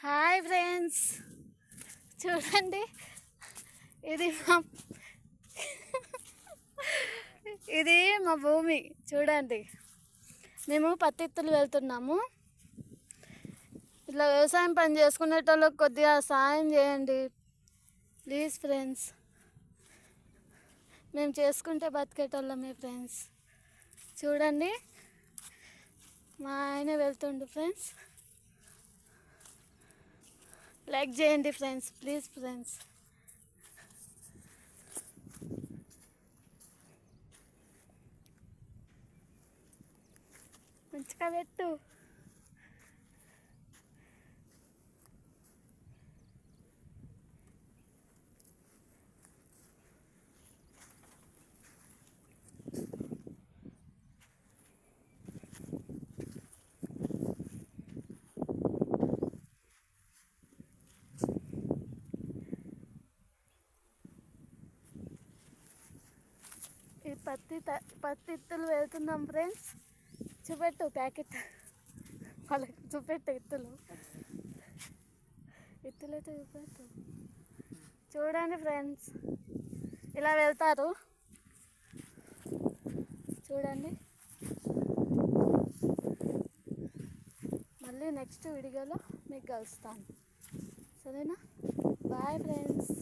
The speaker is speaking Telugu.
హాయ్ ఫ్రెండ్స్, చూడండి. ఇది మా ఇది మా భూమి. చూడండి, మేము పత్తిత్తులు వెళ్తున్నాము. ఇట్లా వ్యవసాయం పని చేసుకునేటోళ్ళకి కొద్దిగా సాయం చేయండి ప్లీజ్ ఫ్రెండ్స్. మేము చేసుకుంటే బతికేటోళ్ళమే ఫ్రెండ్స్. చూడండి, మా ఆయన వెళ్తుండు ఫ్రెండ్స్. లైక్ చేయండి ఫ్రెండ్స్, ప్లీజ్ ఫ్రెండ్స్. మంచిగా పెట్టు. ఈ పత్తి ఇత్తులు వెళ్తున్నాం ఫ్రెండ్స్. చూపెట్టు ప్యాకెట్ వాళ్ళకి, చూపెట్టు ఇత్తులైతే చూపెట్టు. చూడండి ఫ్రెండ్స్, ఇలా వెళ్తారు. చూడండి, మళ్ళీ నెక్స్ట్ వీడియోలో మీకు కలుస్తాను. సరేనా? Bye friends.